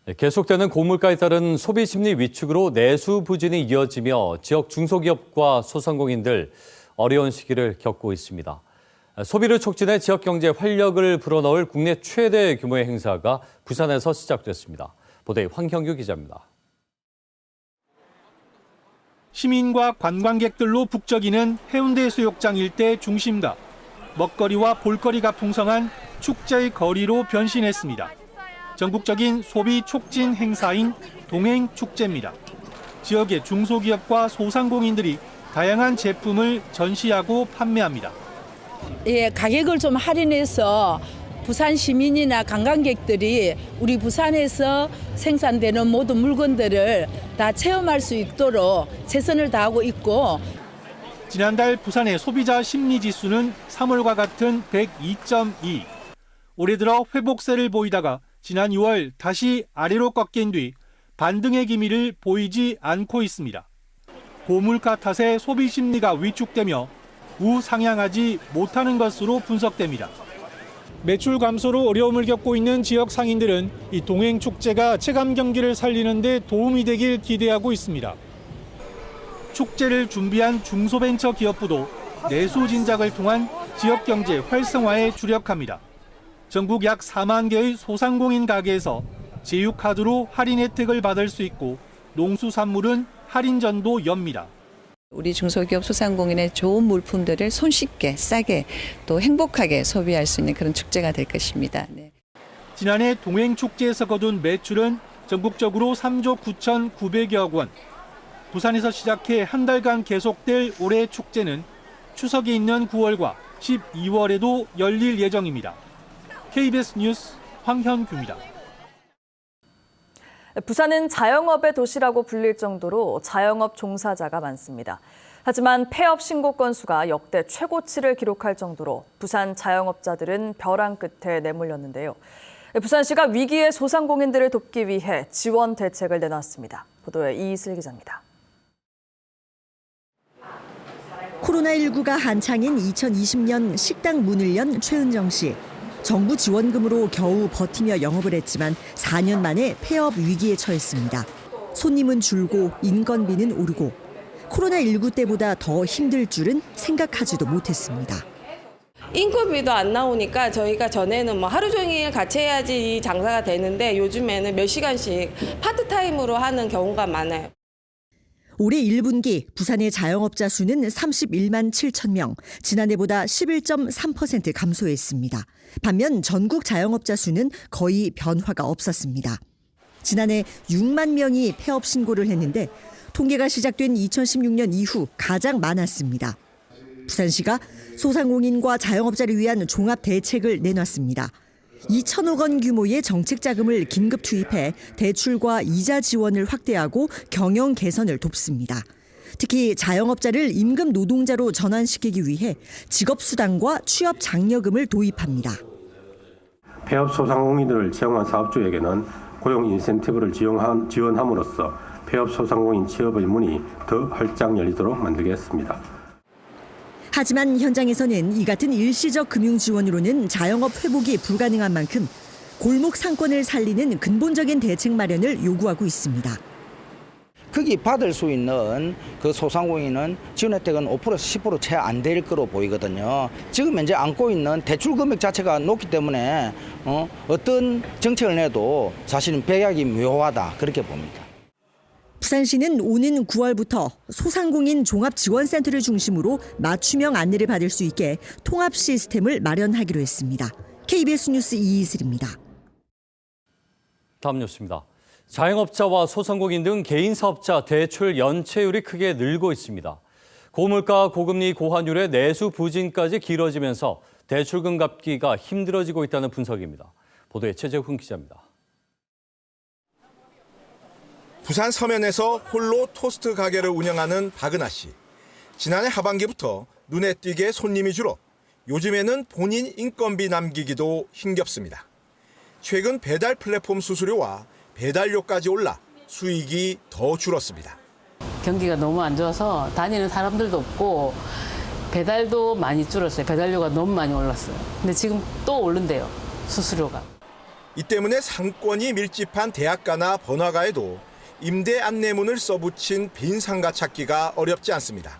계속되는 고물가에 따른 소비 심리 위축으로 내수 부진이 이어지며 지역 중소기업과 소상공인들 어려운 시기를 겪고 있습니다. 소비를 촉진해 지역 경제에 활력을 불어넣을 국내 최대 규모의 행사가 부산에서 시작됐습니다. 보도에 황형규 기자입니다. 시민과 관광객들로 북적이는 해운대 수욕장 일대 중심가. 먹거리와 볼거리가 풍성한 축제의 거리로 변신했습니다. 전국적인 소비 촉진 행사인 동행축제입니다. 지역의 중소기업과 소상공인들이 다양한 제품을 전시하고 판매합니다. 가격을 좀 할인해서 부산 시민이나 관광객들이 우리 부산에서 생산되는 모든 물건들을 다 체험할 수 있도록 최선을 다하고 있고, 지난달 부산의 소비자 심리지수는 3월과 같은 102.2. 올해 들어 회복세를 보이다가 지난 6월 다시 아래로 꺾인 뒤 반등의 기미를 보이지 않고 있습니다. 고물가 탓에 소비 심리가 위축되며 우상향하지 못하는 것으로 분석됩니다. 매출 감소로 어려움을 겪고 있는 지역 상인들은 이 동행축제가 체감 경기를 살리는 데 도움이 되길 기대하고 있습니다. 축제를 준비한 중소벤처기업부도 내수 진작을 통한 지역 경제 활성화에 주력합니다. 전국 약 4만 개의 소상공인 가게에서 제휴카드로 할인 혜택을 받을 수 있고 농수산물은 할인전도 엽니다. 우리 중소기업 소상공인의 좋은 물품들을 손쉽게 싸게 또 행복하게 소비할 수 있는 그런 축제가 될 것입니다. 네. 지난해 동행축제에서 거둔 매출은 전국적으로 3조 9,900여억 원. 부산에서 시작해 한 달간 계속될 올해 축제는 추석이 있는 9월과 12월에도 열릴 예정입니다. KBS 뉴스 황현규입니다. 부산은 자영업의 도시라고 불릴 정도로 자영업 종사자가 많습니다. 하지만 폐업 신고 건수가 역대 최고치를 기록할 정도로 부산 자영업자들은 벼랑 끝에 내몰렸는데요. 부산시가 위기의 소상공인들을 돕기 위해 지원 대책을 내놨습니다. 보도에 이슬 기자입니다. 코로나19가 한창인 2020년 식당 문을 연 최은정 씨. 정부 지원금으로 겨우 버티며 영업을 했지만 4년 만에 폐업 위기에 처했습니다. 손님은 줄고 인건비는 오르고 코로나19 때보다 더 힘들 줄은 생각하지도 못했습니다. 인건비도 안 나오니까 저희가 전에는 하루 종일 같이 해야지 이 장사가 되는데 요즘에는 몇 시간씩 파트타임으로 하는 경우가 많아요. 올해 1분기 부산의 자영업자 수는 31만 7천 명, 지난해보다 11.3% 감소했습니다. 반면 전국 자영업자 수는 거의 변화가 없었습니다. 지난해 6만 명이 폐업 신고를 했는데 통계가 시작된 2016년 이후 가장 많았습니다. 부산시가 소상공인과 자영업자를 위한 종합 대책을 내놨습니다. 2천억 원 규모의 정책 자금을 긴급 투입해 대출과 이자 지원을 확대하고 경영 개선을 돕습니다. 특히 자영업자를 임금 노동자로 전환시키기 위해 직업수당과 취업 장려금을 도입합니다. 폐업 소상공인들을 채용한 사업주에게는 고용 인센티브를 지원함으로써 폐업 소상공인 취업의 문이 더 활짝 열리도록 만들겠습니다. 하지만 현장에서는 이 같은 일시적 금융 지원으로는 자영업 회복이 불가능한 만큼 골목 상권을 살리는 근본적인 대책 마련을 요구하고 있습니다. 거기 받을 수 있는 그 소상공인은 지원 혜택은 5%에서 10% 채 안 될 거로 보이거든요. 지금 현재 안고 있는 대출 금액 자체가 높기 때문에 어떤 정책을 내도 사실은 배약이 묘하다 그렇게 봅니다. 부산시는 오는 9월부터 소상공인 종합지원센터를 중심으로 맞춤형 안내를 받을 수 있게 통합 시스템을 마련하기로 했습니다. KBS 뉴스 이이슬입니다. 다음 뉴스입니다. 자영업자와 소상공인 등 개인 사업자 대출 연체율이 크게 늘고 있습니다. 고물가, 고금리, 고환율의 내수 부진까지 길어지면서 대출금 갚기가 힘들어지고 있다는 분석입니다. 보도에 최재훈 기자입니다. 부산 서면에서 홀로 토스트 가게를 운영하는 박은하 씨. 지난해 하반기부터 눈에 띄게 손님이 줄어 요즘에는 본인 인건비 남기기도 힘겹습니다. 최근 배달 플랫폼 수수료와 배달료까지 올라 수익이 더 줄었습니다. 경기가 너무 안 좋아서 다니는 사람들도 없고 배달도 많이 줄었어요. 배달료가 너무 많이 올랐어요. 근데 지금 또 오른대요, 수수료가. 이 때문에 상권이 밀집한 대학가나 번화가에도 임대 안내문을 써붙인 빈 상가 찾기가 어렵지 않습니다.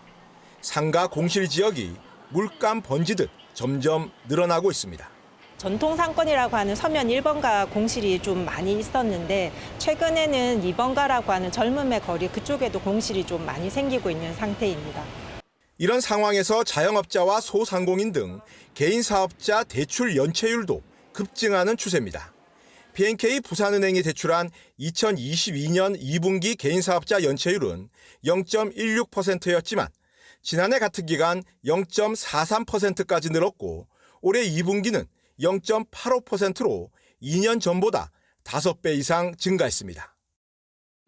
상가 공실 지역이 물감 번지듯 점점 늘어나고 있습니다. 전통 상권이라고 하는 서면 1번가 공실이 좀 많이 있었는데 최근에는 2번가라고 하는 젊음의 거리 그쪽에도 공실이 좀 많이 생기고 있는 상태입니다. 이런 상황에서 자영업자와 소상공인 등 개인 사업자 대출 연체율도 급증하는 추세입니다. BNK 부산은행이 대출한 2022년 2분기 개인 사업자 연체율은 0.16%였지만 지난해 같은 기간 0.43%까지 늘었고 올해 2분기는 0.85%로 2년 전보다 5배 이상 증가했습니다.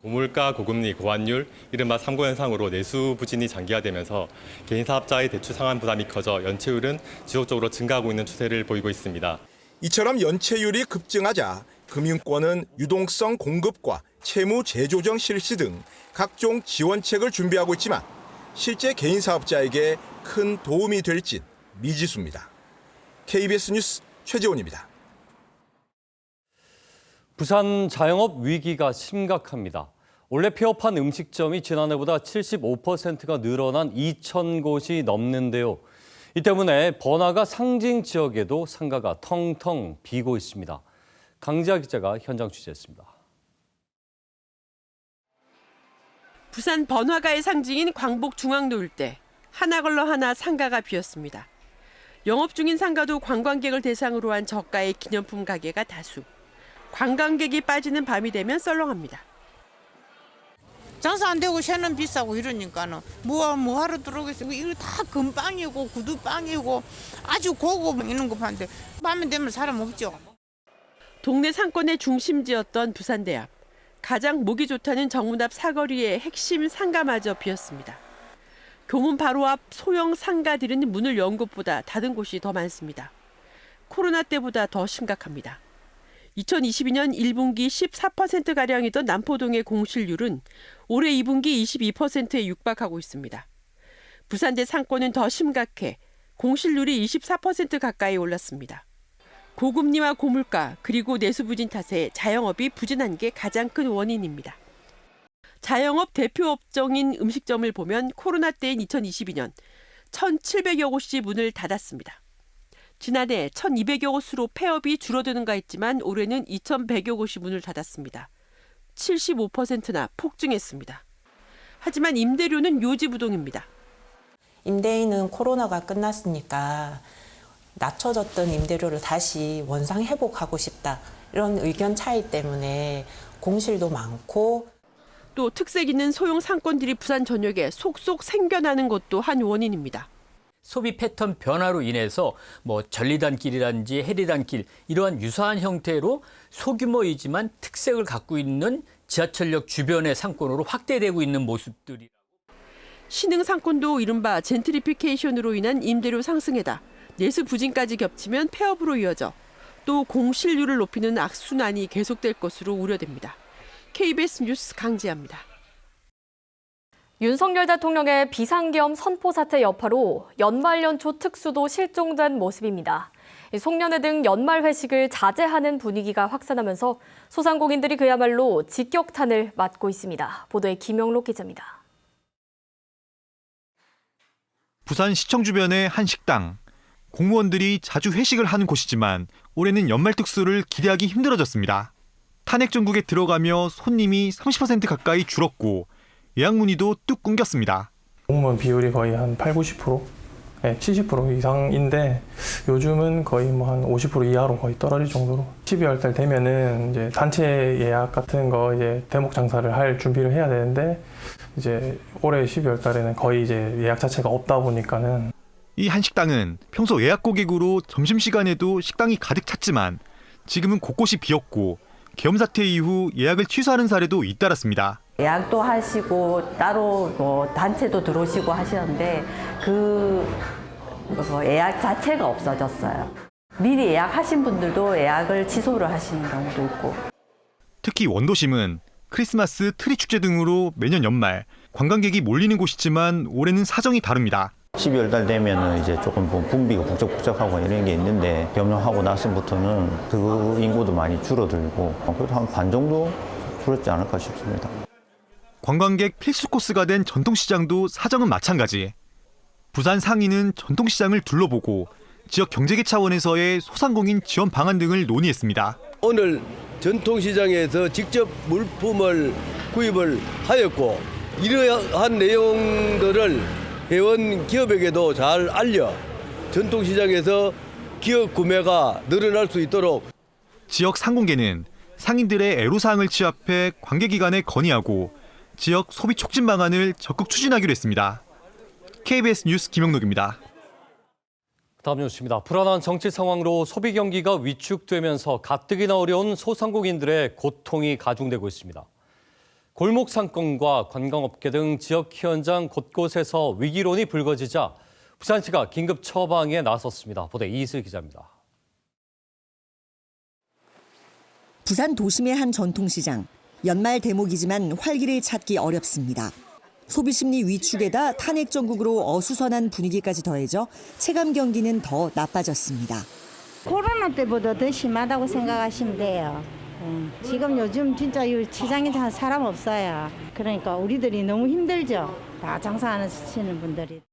고물가, 고금리, 고환율, 이른바 3고 현상으로 내수 부진이 장기화되면서 개인 사업자의 대출 상환 부담이 커져 연체율은 지속적으로 증가하고 있는 추세를 보이고 있습니다. 이처럼 연체율이 급증하자 금융권은 유동성 공급과 채무 재조정 실시 등 각종 지원책을 준비하고 있지만 실제 개인 사업자에게 큰 도움이 될진 미지수입니다. KBS 뉴스 최재원입니다. 부산 자영업 위기가 심각합니다. 원래 폐업한 음식점이 지난해보다 75%가 늘어난 2,000곳이 넘는데요. 이 때문에 번화가 상징 지역에도 상가가 텅텅 비고 있습니다. 강지아 기자가 현장 취재했습니다. 부산 번화가의 상징인 광복 중앙로 일대 하나 걸러 하나 상가가 비었습니다. 영업 중인 상가도 관광객을 대상으로 한 저가의 기념품 가게가 다수. 관광객이 빠지는 밤이 되면 썰렁합니다. 장사 안 되고 새는 비싸고 이러니까는 뭐 하러 들어오겠어. 이거 다 금빵이고 구두빵이고 아주 고급 이런 거 파는데 밤에 되면 사람 없죠. 동네 상권의 중심지였던 부산대 앞. 가장 목이 좋다는 정문 앞 사거리의 핵심 상가마저 비었습니다. 교문 바로 앞 소형 상가들은 문을 연 곳보다 닫은 곳이 더 많습니다. 코로나 때보다 더 심각합니다. 2022년 1분기 14%가량이던 남포동의 공실률은 올해 2분기 22%에 육박하고 있습니다. 부산대 상권은 더 심각해 공실률이 24% 가까이 올랐습니다. 고금리와 고물가 그리고 내수 부진 탓에 자영업이 부진한 게 가장 큰 원인입니다. 자영업 대표 업종인 음식점을 보면 코로나 때인 2022년 1,700여 곳이 문을 닫았습니다. 지난해 1,200여 곳으로 폐업이 줄어드는가 했지만 올해는 2,100여 곳이 문을 닫았습니다. 75%나 폭증했습니다. 하지만 임대료는 요지부동입니다. 임대인은 코로나가 끝났으니까 낮춰졌던 임대료를 다시 원상 회복하고 싶다. 이런 의견 차이 때문에 공실도 많고 또 특색 있는 소형 상권들이 부산 전역에 속속 생겨나는 것도 한 원인입니다. 소비 패턴 변화로 인해서 전리단길이라든지 해리단길 이러한 유사한 형태로 소규모이지만 특색을 갖고 있는 지하철역 주변의 상권으로 확대되고 있는 모습들이. 신흥 상권도 이른바 젠트리피케이션으로 인한 임대료 상승에다 내수 부진까지 겹치면 폐업으로 이어져 또 공실률을 높이는 악순환이 계속될 것으로 우려됩니다. KBS 뉴스 강지아입니다. 윤석열 대통령의 비상계엄 선포 사태 여파로 연말연초 특수도 실종된 모습입니다. 송년회 등 연말 회식을 자제하는 분위기가 확산하면서 소상공인들이 그야말로 직격탄을 맞고 있습니다. 보도에 김영록 기자입니다. 부산시청 주변의 한 식당. 공무원들이 자주 회식을 하는 곳이지만 올해는 연말 특수를 기대하기 힘들어졌습니다. 탄핵 전국에 들어가며 손님이 30% 가까이 줄었고 예약 문의도 뚝 끊겼습니다. 공무원 비율이 거의 한 80-90%, 70% 이상인데 요즘은 거의 한 50% 이하로 거의 떨어질 정도로 12월 달 되면은 이제 단체 예약 같은 거 이제 대목 장사를 할 준비를 해야 되는데 이제 올해 12월 달에는 거의 이제 예약 자체가 없다 보니까는 이 한식당은 평소 예약 고객으로 점심시간에도 식당이 가득 찼지만 지금은 곳곳이 비었고 계엄 사태 이후 예약을 취소하는 사례도 잇따랐습니다. 예약도 하시고 따로 단체도 들어오시고 하시는데 예약 자체가 없어졌어요. 미리 예약하신 분들도 예약을 취소를 하시는 경우도 있고. 특히 원도심은 크리스마스 트리 축제 등으로 매년 연말 관광객이 몰리는 곳이지만 올해는 사정이 다릅니다. 12월 달 되면은 이제 조금 분비가 북적북적하고 이런 게 있는데 겸용하고 나서부터는 그 인구도 많이 줄어들고 그래도 한 반 정도 줄었지 않을까 싶습니다. 관광객 필수 코스가 된 전통시장도 사정은 마찬가지. 부산 상인은 전통시장을 둘러보고 지역 경제계 차원에서의 소상공인 지원 방안 등을 논의했습니다. 오늘 전통시장에서 직접 물품을 구입을 하였고 이러한 내용들을 회원 기업에게도 잘 알려 전통시장에서 기업 구매가 늘어날 수 있도록 지역 상공계는 상인들의 애로사항을 취합해 관계기관에 건의하고 지역 소비 촉진 방안을 적극 추진하기로 했습니다. KBS 뉴스 김영록입니다. 다음 뉴스입니다. 불안한 정치 상황으로 소비 경기가 위축되면서 가뜩이나 어려운 소상공인들의 고통이 가중되고 있습니다. 골목 상권과 관광업계 등 지역 현장 곳곳에서 위기론이 불거지자 부산시가 긴급 처방에 나섰습니다. 보도에 이슬 기자입니다. 부산 도심의 한 전통시장. 연말 대목이지만 활기를 찾기 어렵습니다. 소비심리 위축에다 탄핵 정국으로 어수선한 분위기까지 더해져 체감 경기는 더 나빠졌습니다. 코로나 때보다 더 심하다고 생각하시면 돼요. 지금 요즘 진짜 이 시장에 사람 없어요. 그러니까 우리들이 너무 힘들죠. 다 장사하시는 분들이.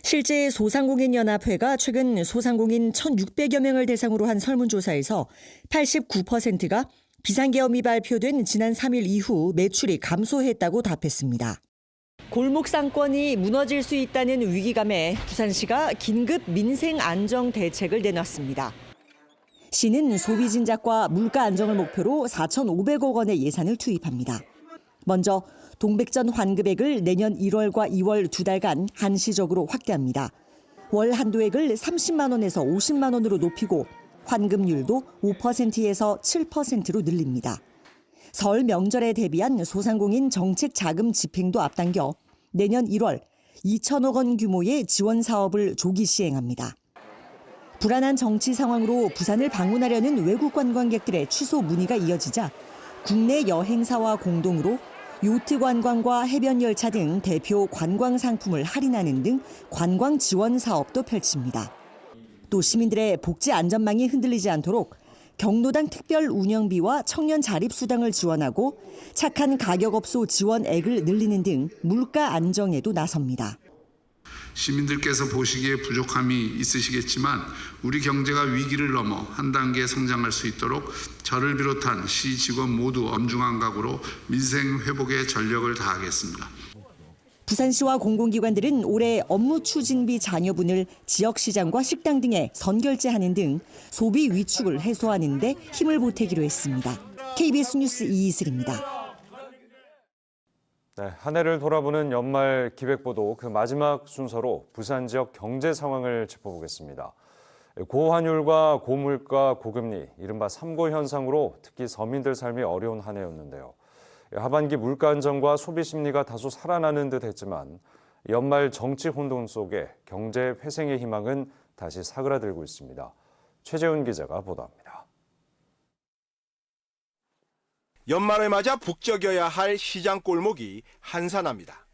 실제 소상공인연합회가 최근 소상공인 1,600여 명을 대상으로 한 설문조사에서 89%가 비상계엄이 발표된 지난 3일 이후 매출이 감소했다고 답했습니다. 골목 상권이 무너질 수 있다는 위기감에 부산시가 긴급 민생 안정 대책을 내놨습니다. 시는 소비 진작과 물가 안정을 목표로 4,500억 원의 예산을 투입합니다. 먼저 동백전 환급액을 내년 1월과 2월 2달간 한시적으로 확대합니다. 월 한도액을 30만 원에서 50만 원으로 높이고 환급률도 5%에서 7%로 늘립니다. 설 명절에 대비한 소상공인 정책 자금 집행도 앞당겨 내년 1월 2천억 원 규모의 지원 사업을 조기 시행합니다. 불안한 정치 상황으로 부산을 방문하려는 외국 관광객들의 취소 문의가 이어지자 국내 여행사와 공동으로 요트 관광과 해변 열차 등 대표 관광 상품을 할인하는 등 관광 지원 사업도 펼칩니다. 또 시민들의 복지 안전망이 흔들리지 않도록 경로당 특별 운영비와 청년 자립수당을 지원하고 착한 가격업소 지원액을 늘리는 등 물가 안정에도 나섭니다. 시민들께서 보시기에 부족함이 있으시겠지만 우리 경제가 위기를 넘어 한 단계 성장할 수 있도록 저를 비롯한 시 직원 모두 엄중한 각오로 민생 회복에 전력을 다하겠습니다. 부산시와 공공기관들은 올해 업무 추진비 잔여분을 지역시장과 식당 등에 선결제하는 등 소비 위축을 해소하는 데 힘을 보태기로 했습니다. KBS 뉴스 이이슬입니다. 네, 한 해를 돌아보는 연말 기획보도 그 마지막 순서로 부산 지역 경제 상황을 짚어보겠습니다. 고환율과 고물가, 고금리, 이른바 3고 현상으로 특히 서민들 삶이 어려운 한 해였는데요. 하반기 물가 안정과 소비 심리가 다소 살아나는 듯 했지만 연말 정치 혼돈 속에 경제 회생의 희망은 다시 사그라들고 있습니다. 최재훈 기자가 보도합니다. 연말을 맞아 북적여야 할 시장 골목이 한산합니다.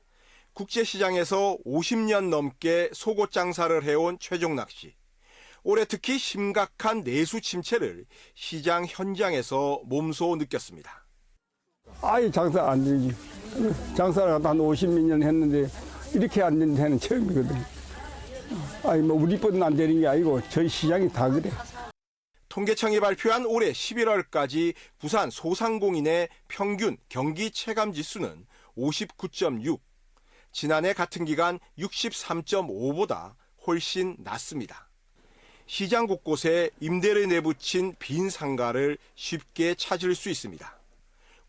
국제시장에서 50년 넘게 속옷 장사를 해온 최종락 씨. 올해 특히 심각한 내수 침체를 시장 현장에서 몸소 느꼈습니다. 아예 장사 안 되지. 장사를 한 50몇 년 했는데 이렇게 안 되는 해는 처음이거든. 우리뿐 안 되는 게 아니고 저희 시장이 다 그래. 통계청이 발표한 올해 11월까지 부산 소상공인의 평균 경기 체감 지수는 59.6, 지난해 같은 기간 63.5보다 훨씬 낮습니다. 시장 곳곳에 임대를 내붙인 빈 상가를 쉽게 찾을 수 있습니다.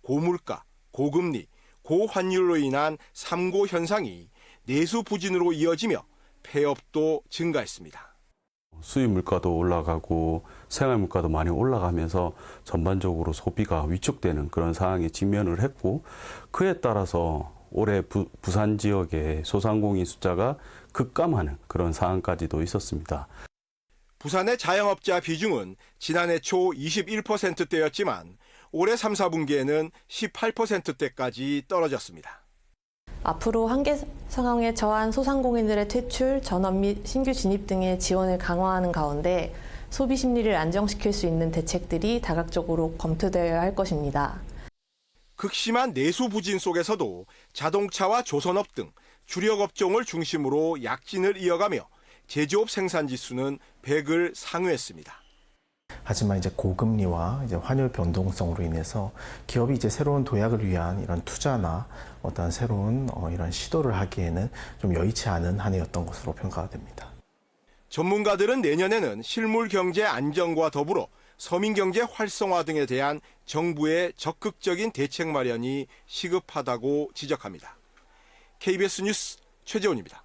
고물가, 고금리, 고환율로 인한 3고 현상이 내수 부진으로 이어지며 폐업도 증가했습니다. 수입 물가도 올라가고 생활 물가도 많이 올라가면서 전반적으로 소비가 위축되는 그런 상황에 직면을 했고, 그에 따라서 올해 부산 지역의 소상공인 숫자가 급감하는 그런 상황까지도 있었습니다. 부산의 자영업자 비중은 지난해 초 21%대였지만 올해 3, 4분기에는 18%대까지 떨어졌습니다. 앞으로 한계 상황에 처한 소상공인들의 퇴출, 전업 및 신규 진입 등의 지원을 강화하는 가운데 소비 심리를 안정시킬 수 있는 대책들이 다각적으로 검토되어야 할 것입니다. 극심한 내수 부진 속에서도 자동차와 조선업 등 주력 업종을 중심으로 약진을 이어가며 제조업 생산 지수는 100을 상회했습니다. 하지만 이제 고금리와 이제 환율 변동성으로 인해서 기업이 이제 새로운 도약을 위한 이런 투자나 어떤 새로운 이런 시도를 하기에는 좀 여의치 않은 한 해였던 것으로 평가가 됩니다. 전문가들은 내년에는 실물 경제 안정과 더불어 서민 경제 활성화 등에 대한 정부의 적극적인 대책 마련이 시급하다고 지적합니다. KBS 뉴스 최재훈입니다.